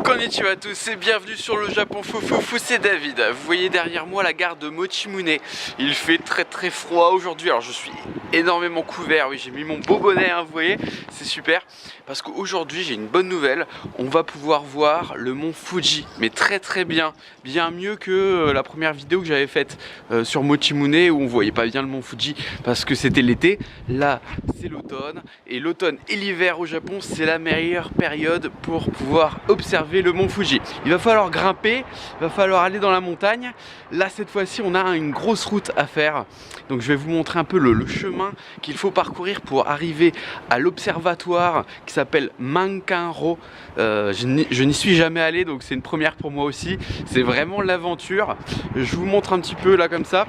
Konnichiwa à tous et bienvenue sur le Japon Foufoufou, c'est David. Vous voyez derrière moi la gare de Mochimune. Il fait très froid aujourd'hui, alors je suis énormément couvert, oui j'ai mis mon beau bonnet, hein, vous voyez, c'est super. Parce qu'aujourd'hui j'ai une bonne nouvelle, on va pouvoir voir le mont Fuji, mais très bien, bien mieux que la première vidéo que j'avais faite sur Mochimune où on voyait pas bien le mont Fuji parce que c'était l'été. Là c'est l'automne, et l'automne et l'hiver au Japon c'est la meilleure période pour pouvoir observer le mont Fuji. Il va falloir grimper, il va falloir aller dans la montagne. Là cette fois-ci on a une grosse route à faire, donc je vais vous montrer un peu le chemin qu'il faut parcourir pour arriver à l'observatoire qui s'appelle Mankanro. Je n'y suis jamais allé, donc c'est une première pour moi aussi, c'est vraiment l'aventure. Je vous montre un petit peu là comme ça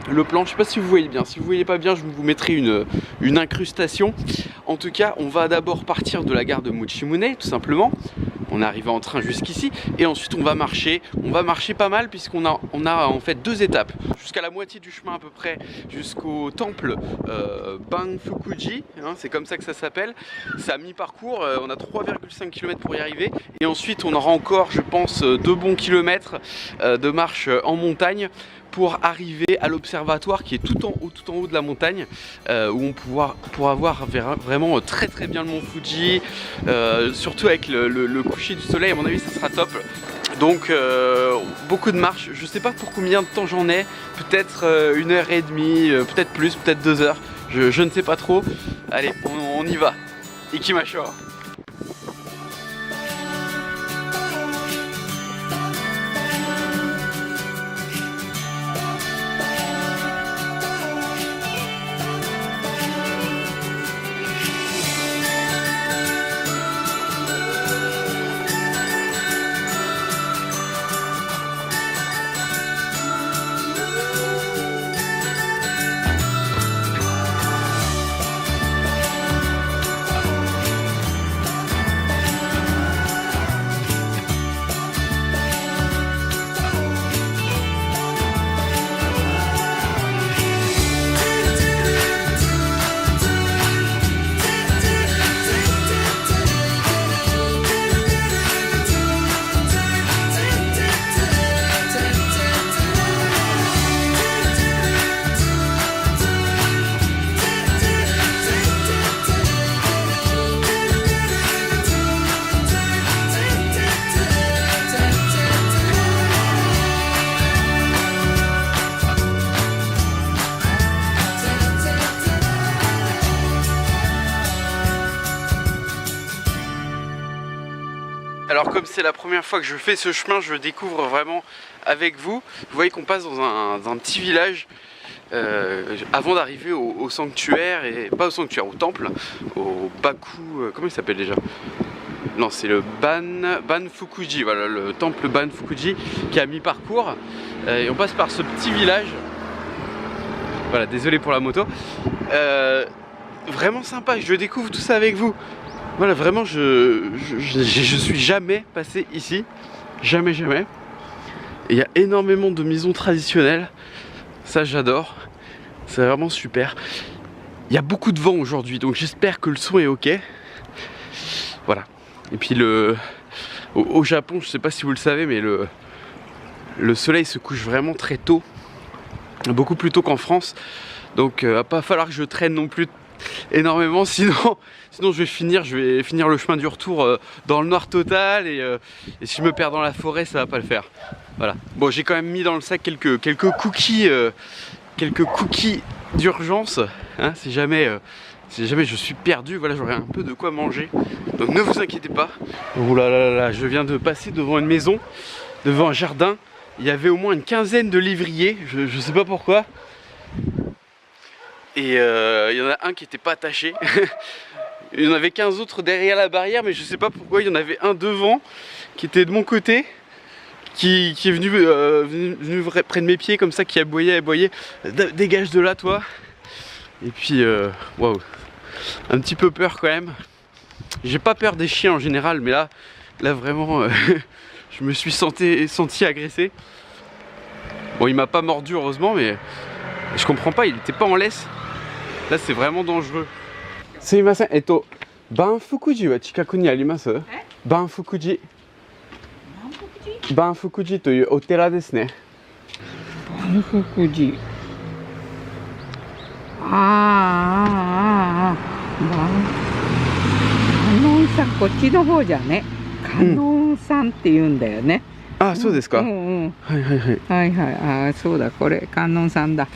le plan, je sais pas si vous voyez bien, si vous voyez pas bien je vous mettrai une incrustation. En tout cas on va d'abord partir de la gare de Mochimune tout simplement, on est arrivé en train jusqu'ici et ensuite on va marcher pas mal puisqu'on a en fait deux étapes, jusqu'à la moitié du chemin à peu près, jusqu'au temple Banfukuji, hein, c'est comme ça que ça s'appelle. C'est à mi-parcours, on a 3,5 km pour y arriver et ensuite on aura encore je pense 2 bons kilomètres de marche en montagne pour arriver à l'observatoire qui est tout en haut de la montagne, où on pourra voir vraiment très bien le mont Fuji, surtout avec le coucher du soleil. À mon avis ça sera top. Donc beaucoup de marches, je sais pas pour combien de temps j'en ai, peut-être 1h30, peut-être plus, peut-être 2 heures, je ne sais pas trop. Allez, on y va, ikimashou. Alors comme c'est la première fois que je fais ce chemin, je le découvre vraiment avec vous. Vous voyez qu'on passe dans un petit village avant d'arriver au sanctuaire, et pas au sanctuaire, au temple, au Baku, comment il s'appelle déjà? Non, c'est le Banfukuji, voilà, le temple Banfukuji qui est à mi-parcours. Et on passe par ce petit village. Voilà, désolé pour la moto. Vraiment sympa, je découvre tout ça avec vous. Voilà, vraiment, je suis jamais passé ici, jamais. Et il y a énormément de maisons traditionnelles, ça j'adore, c'est vraiment super. Il y a beaucoup de vent aujourd'hui, donc j'espère que le son est ok. Voilà. Et puis au Japon, je sais pas si vous le savez, mais le soleil se couche vraiment très tôt, beaucoup plus tôt qu'en France. Donc va pas falloir que je traîne non plus énormément, sinon je vais finir le chemin du retour dans le noir total, et si je me perds dans la forêt ça va pas le faire. Voilà. Bon, j'ai quand même mis dans le sac quelques cookies d'urgence, hein, si jamais je suis perdu, voilà, j'aurai un peu de quoi manger, donc ne vous inquiétez pas. Oh là, je viens de passer devant une maison, devant un jardin, il y avait au moins une quinzaine de lévriers, je sais pas pourquoi. Et il y en a un qui n'était pas attaché. Il y en avait 15 autres derrière la barrière, mais je sais pas pourquoi. Il y en avait un devant qui était de mon côté, qui est venu près de mes pieds comme ça, qui aboyait. Dégage de là toi. Et puis waouh, un petit peu peur quand même. J'ai pas peur des chiens en général, mais là vraiment je me suis senti agressé. Bon, il m'a pas mordu heureusement, mais je comprends pas, il était pas en laisse. Là c'est vraiment dangereux. Sumimasen, Banfukuji wa chikaku ni arimasu? Banfukuji. バンフク寺というお寺ですね。バンフク寺。ああ、観音さん、こっちの方じゃね。観音さんって言うんだよね。あ、そうですか。うんうん。はいはいはい。はいはい。ああ、そうだ、これ観音さんだ。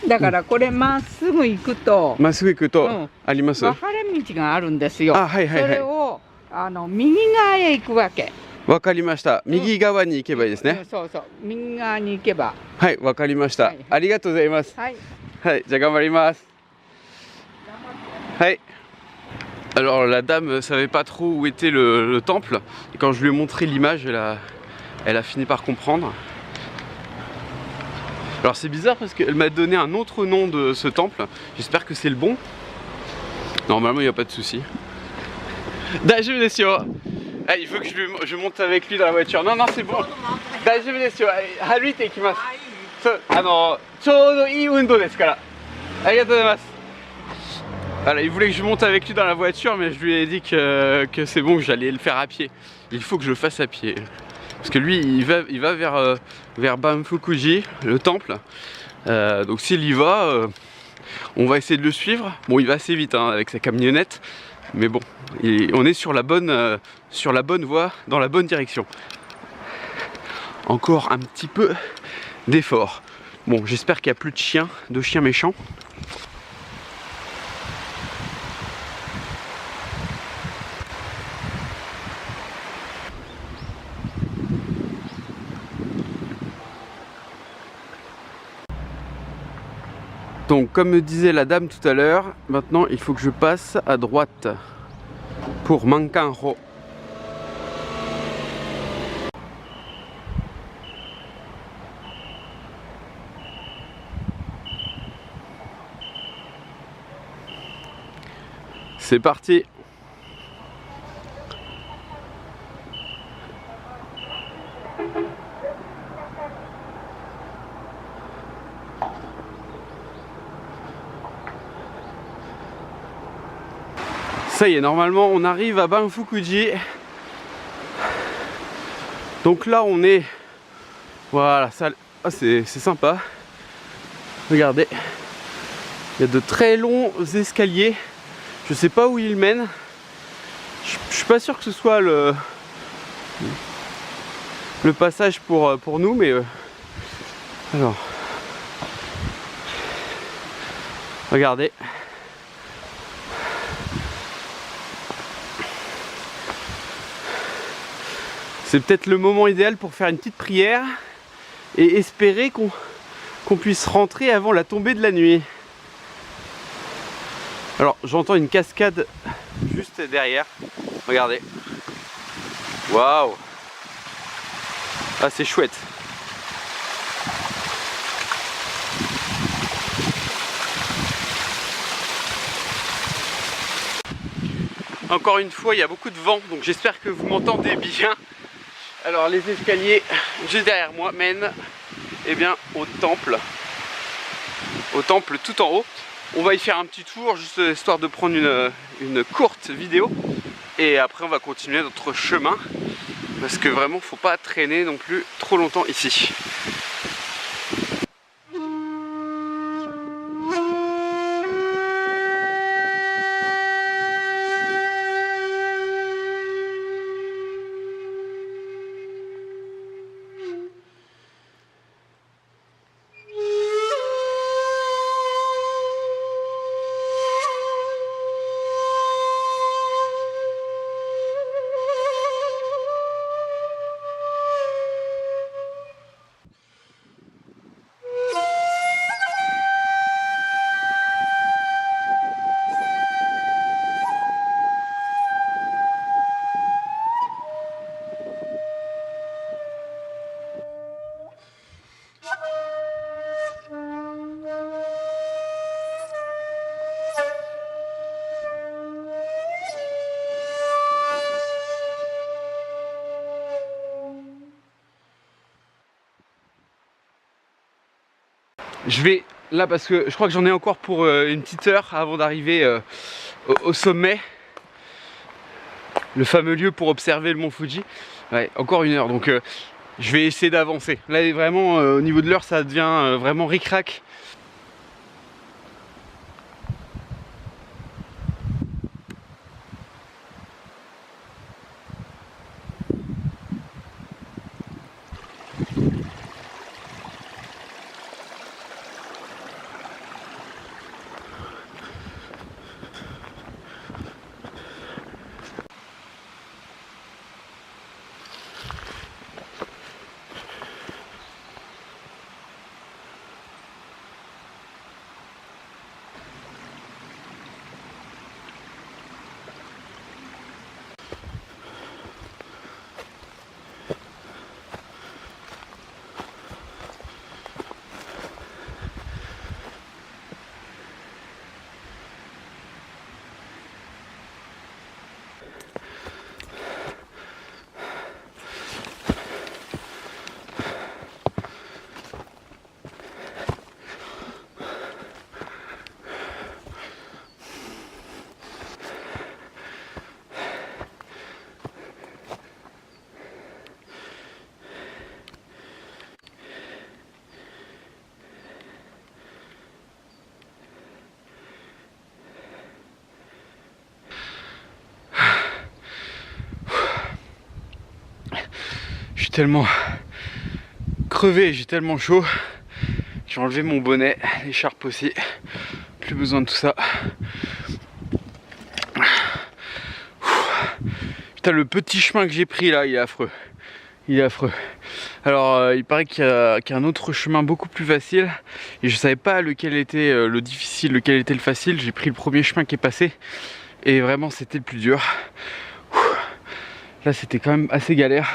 だからこれまっすぐ行くと、まっすぐ行くとあります。分かれ道があるんですよ。あ、はいはいはい。それを右側へ行くわけ。わかりました。右側に行けばいいですね。そうそう、右側に行けば。はい、わかりました。ありがとうございます。はい。はい、じゃあ頑張ります。はい。Alors la dame savait pas trop où était le temple. Et quand je lui ai montré l'image, elle a fini par comprendre. Alors c'est bizarre parce qu'elle m'a donné un autre nom de ce temple. J'espère que c'est le bon. Normalement il n'y a pas de souci. Daijoubu desu yo. Ah, il faut que je monte avec lui dans la voiture. Non, non, c'est bon. Daijoubu desu yo. Haruite ikimasu. Choudo ii undo desu kara. Arigatou gozaimasu. Voilà, il voulait que je monte avec lui dans la voiture, mais je lui ai dit que c'est bon, que j'allais le faire à pied. Il faut que je le fasse à pied. Parce que lui, il va vers Banfukuji, le temple. Donc s'il y va, on va essayer de le suivre. Bon, il va assez vite hein, avec sa camionnette. Mais bon, on est sur la bonne voie, dans la bonne direction. Encore un petit peu d'effort. Bon, j'espère qu'il n'y a plus de chiens méchants. Donc comme me disait la dame tout à l'heure, maintenant il faut que je passe à droite pour Mankanro. C'est parti. Ça y est, normalement on arrive à Banfukuji. Donc là on est... Voilà, ça, c'est sympa. Regardez. Il y a de très longs escaliers. Je sais pas où ils mènent. Je suis pas sûr que ce soit le passage pour nous, mais... alors... Regardez. C'est peut-être le moment idéal pour faire une petite prière et espérer qu'on puisse rentrer avant la tombée de la nuit. Alors j'entends une cascade juste derrière. Regardez. Waouh. Ah c'est chouette. Encore une fois, il y a beaucoup de vent, donc j'espère que vous m'entendez bien. Alors les escaliers juste derrière moi mènent bien, au temple tout en haut. On va y faire un petit tour juste histoire de prendre une courte vidéo et après on va continuer notre chemin parce que vraiment faut pas traîner non plus trop longtemps ici. Je vais là parce que je crois que j'en ai encore pour une petite heure avant d'arriver au sommet. Le fameux lieu pour observer le mont Fuji. Ouais, encore une heure. Donc Je vais essayer d'avancer. Là vraiment au niveau de l'heure ça devient vraiment ric-rac. Je suis tellement crevé, j'ai tellement chaud. J'ai enlevé mon bonnet, l'écharpe aussi. Plus besoin de tout ça. Putain, le petit chemin que j'ai pris là, il est affreux. Il est affreux. Alors, il paraît qu'il y a un autre chemin beaucoup plus facile. Et je savais pas lequel était le difficile, lequel était le facile. J'ai pris le premier chemin qui est passé. Et vraiment, c'était le plus dur. Là, c'était quand même assez galère.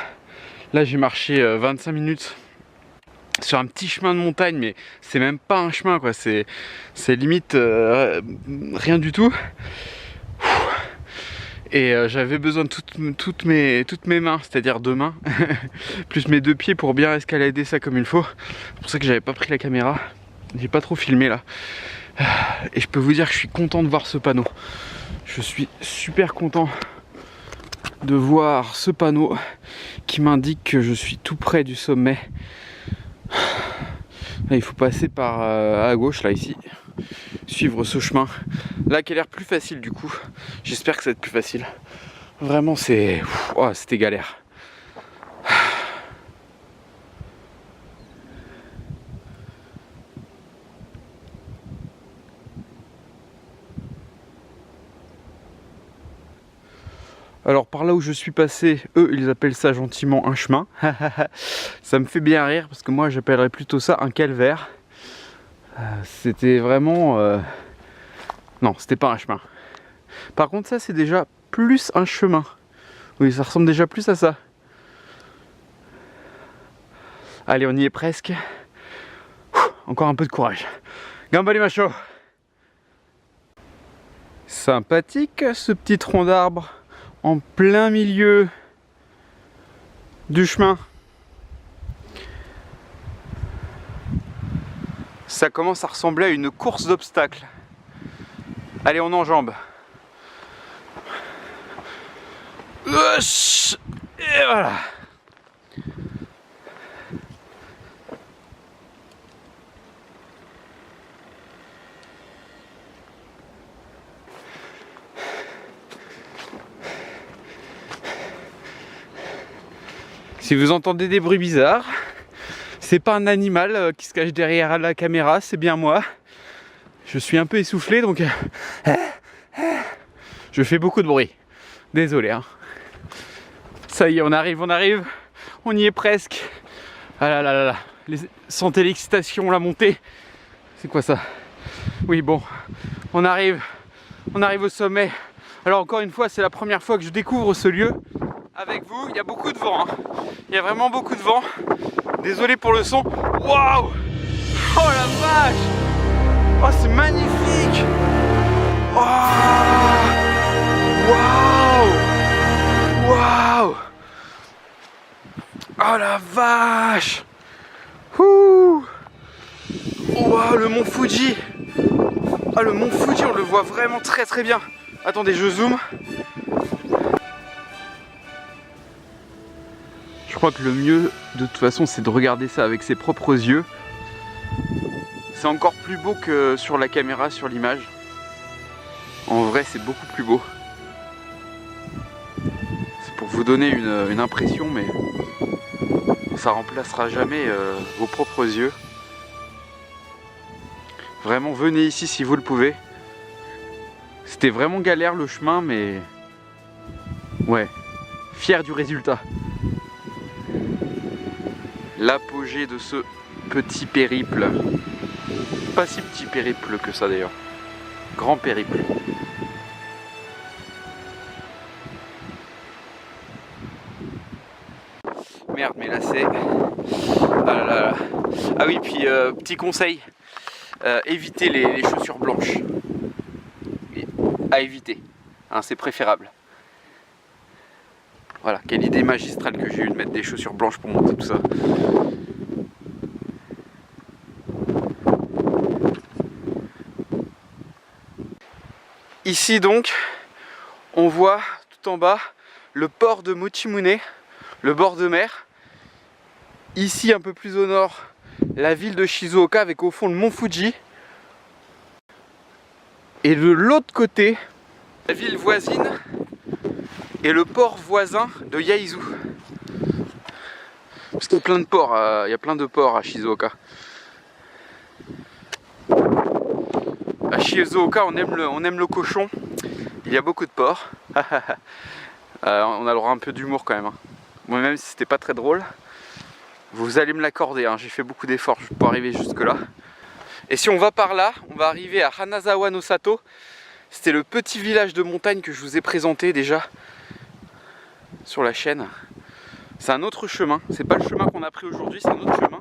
Là, j'ai marché 25 minutes sur un petit chemin de montagne, mais c'est même pas un chemin, quoi. C'est limite rien du tout. Et j'avais besoin de toutes mes mains, c'est-à-dire 2 mains, plus mes 2 pieds pour bien escalader ça comme il faut. C'est pour ça que j'avais pas pris la caméra. J'ai pas trop filmé là. Et je peux vous dire que je suis content de voir ce panneau. Je suis super content de voir ce panneau qui m'indique que je suis tout près du sommet. Là, il faut passer par à gauche, là, ici. Suivre ce chemin. Là, qui a l'air plus facile du coup. J'espère que ça va être plus facile. Vraiment, c'est... Oh, c'était galère. Alors par là où je suis passé, eux ils appellent ça gentiment un chemin. Ça me fait bien rire parce que moi j'appellerais plutôt ça un calvaire. C'était vraiment... Non, c'était pas un chemin. Par contre ça c'est déjà plus un chemin. Oui, ça ressemble déjà plus à ça. Allez, on y est presque. Encore un peu de courage. Gambale macho. Sympathique ce petit tronc d'arbre en plein milieu du chemin. Ça commence à ressembler à une course d'obstacles. Allez, on enjambe. Et voilà. Si vous entendez des bruits bizarres, c'est pas un animal qui se cache derrière la caméra, c'est bien moi. Je suis un peu essoufflé donc je fais beaucoup de bruit. Désolé hein. Ça y est, on arrive, on y est presque. Ah là là là là, sentez l'excitation, la montée. C'est quoi ça? Oui bon, on arrive au sommet. Alors encore une fois, c'est la première fois que je découvre ce lieu avec vous. Il y a beaucoup de vent, hein. Il y a vraiment beaucoup de vent. Désolé pour le son. Waouh! Oh la vache! Oh c'est magnifique! Oh! Waouh! Waouh! Oh la vache! Ouh! Waouh, le mont Fuji! Ah, le mont Fuji, on le voit vraiment très très bien. Attendez, je zoome. Je Je crois que le mieux de toute façon c'est de regarder ça avec ses propres yeux. C'est encore plus beau que sur la caméra, sur l'image. En vrai c'est beaucoup plus beau. C'est pour vous donner une impression, mais ça remplacera jamais vos propres yeux. Vraiment venez ici si vous le pouvez. C'était vraiment galère le chemin, mais ouais, fier du résultat. L'apogée de ce petit périple. Pas si petit périple que ça d'ailleurs. Grand périple. Merde, mais là c'est... Ah là là. Ah oui, puis petit conseil. Évitez les chaussures blanches. À éviter. Hein, c'est préférable. Voilà, quelle idée magistrale que j'ai eue de mettre des chaussures blanches pour monter tout ça. Ici donc, on voit tout en bas le port de Mochimune, le bord de mer. Ici un peu plus au nord, la ville de Shizuoka avec au fond le mont Fuji. Et de l'autre côté, la ville voisine et le port voisin de Yaizu. Parce qu'il y a plein de ports, il y a plein de ports à Shizuoka. À Shizuoka, on aime le cochon. Il y a beaucoup de ports. On a le droit un peu d'humour quand même. Hein. Moi même si c'était pas très drôle, vous allez me l'accorder. Hein. J'ai fait beaucoup d'efforts pour arriver jusque là. Et si on va par là, on va arriver à Hanazawa no Sato. C'était le petit village de montagne que je vous ai présenté déjà sur la chaîne. C'est un autre chemin, c'est pas le chemin qu'on a pris aujourd'hui, c'est un autre chemin.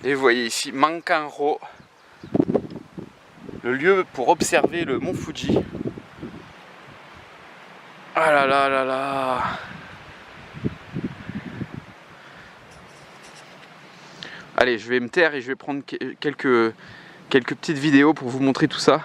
Et vous voyez ici Mankanro, le lieu pour observer le mont Fuji. Ah là là là là. Allez, je vais me taire et je vais prendre quelques petites vidéos pour vous montrer tout ça.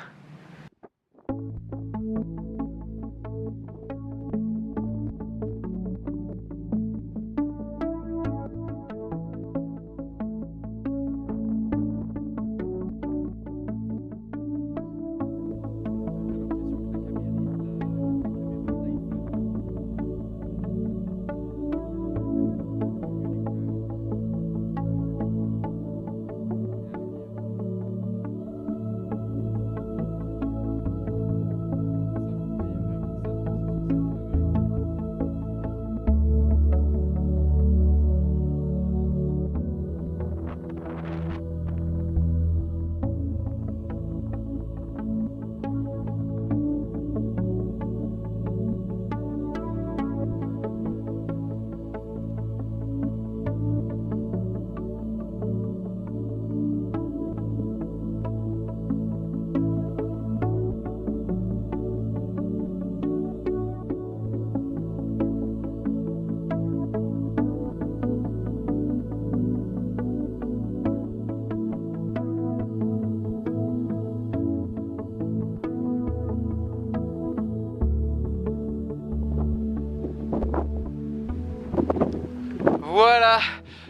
Voilà,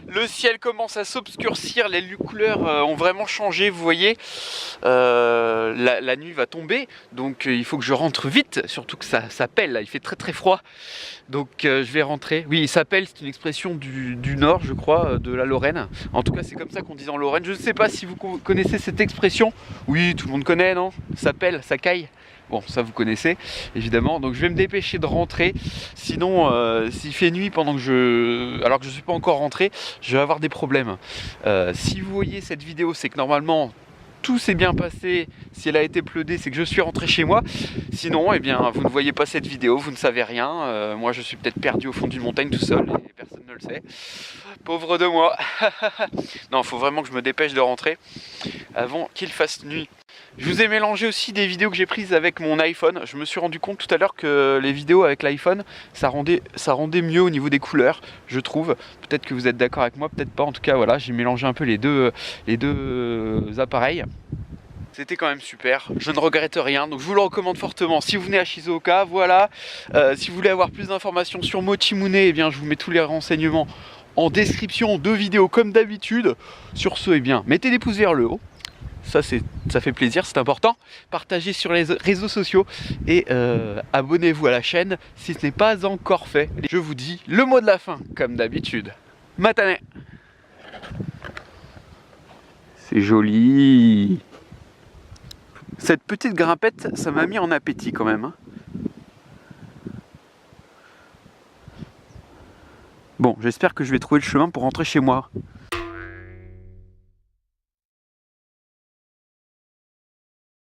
le ciel commence à s'obscurcir, les couleurs ont vraiment changé, vous voyez. La nuit va tomber, donc il faut que je rentre vite, surtout que ça pèle, là, il fait très très froid. Donc je vais rentrer. Oui, ça pèle, c'est une expression du nord, je crois, de la Lorraine. En tout cas, c'est comme ça qu'on dit en Lorraine. Je ne sais pas si vous connaissez cette expression. Oui, tout le monde connaît, non? Ça pèle, ça caille. Bon, ça vous connaissez, évidemment. Donc je vais me dépêcher de rentrer. Sinon, s'il fait nuit alors que je ne suis pas encore rentré, je vais avoir des problèmes. Si vous voyez cette vidéo, c'est que normalement, tout s'est bien passé. Si elle a été uploadée, c'est que je suis rentré chez moi. Sinon, eh bien, vous ne voyez pas cette vidéo, vous ne savez rien. Moi, je suis peut-être perdu au fond d'une montagne tout seul et personne ne le sait. Pauvre de moi. Non, il faut vraiment que je me dépêche de rentrer avant qu'il fasse nuit. Je vous ai mélangé aussi des vidéos que j'ai prises avec mon iPhone. Je me suis rendu compte tout à l'heure que les vidéos avec l'iPhone, ça rendait mieux au niveau des couleurs, je trouve. Peut-être que vous êtes d'accord avec moi, peut-être pas. En tout cas, voilà, j'ai mélangé un peu les deux appareils. C'était quand même super, je ne regrette rien, donc je vous le recommande fortement si vous venez à Shizuoka, voilà. Si vous voulez avoir plus d'informations sur Mochimune, eh bien je vous mets tous les renseignements en description de vidéo comme d'habitude. Sur ce, eh bien mettez des pouces vers le haut, ça fait plaisir, c'est important. Partagez sur les réseaux sociaux et abonnez-vous à la chaîne si ce n'est pas encore fait. Je vous dis le mot de la fin, comme d'habitude. Matane. C'est joli. Cette petite grimpette, ça m'a mis en appétit quand même. Bon, j'espère que je vais trouver le chemin pour rentrer chez moi.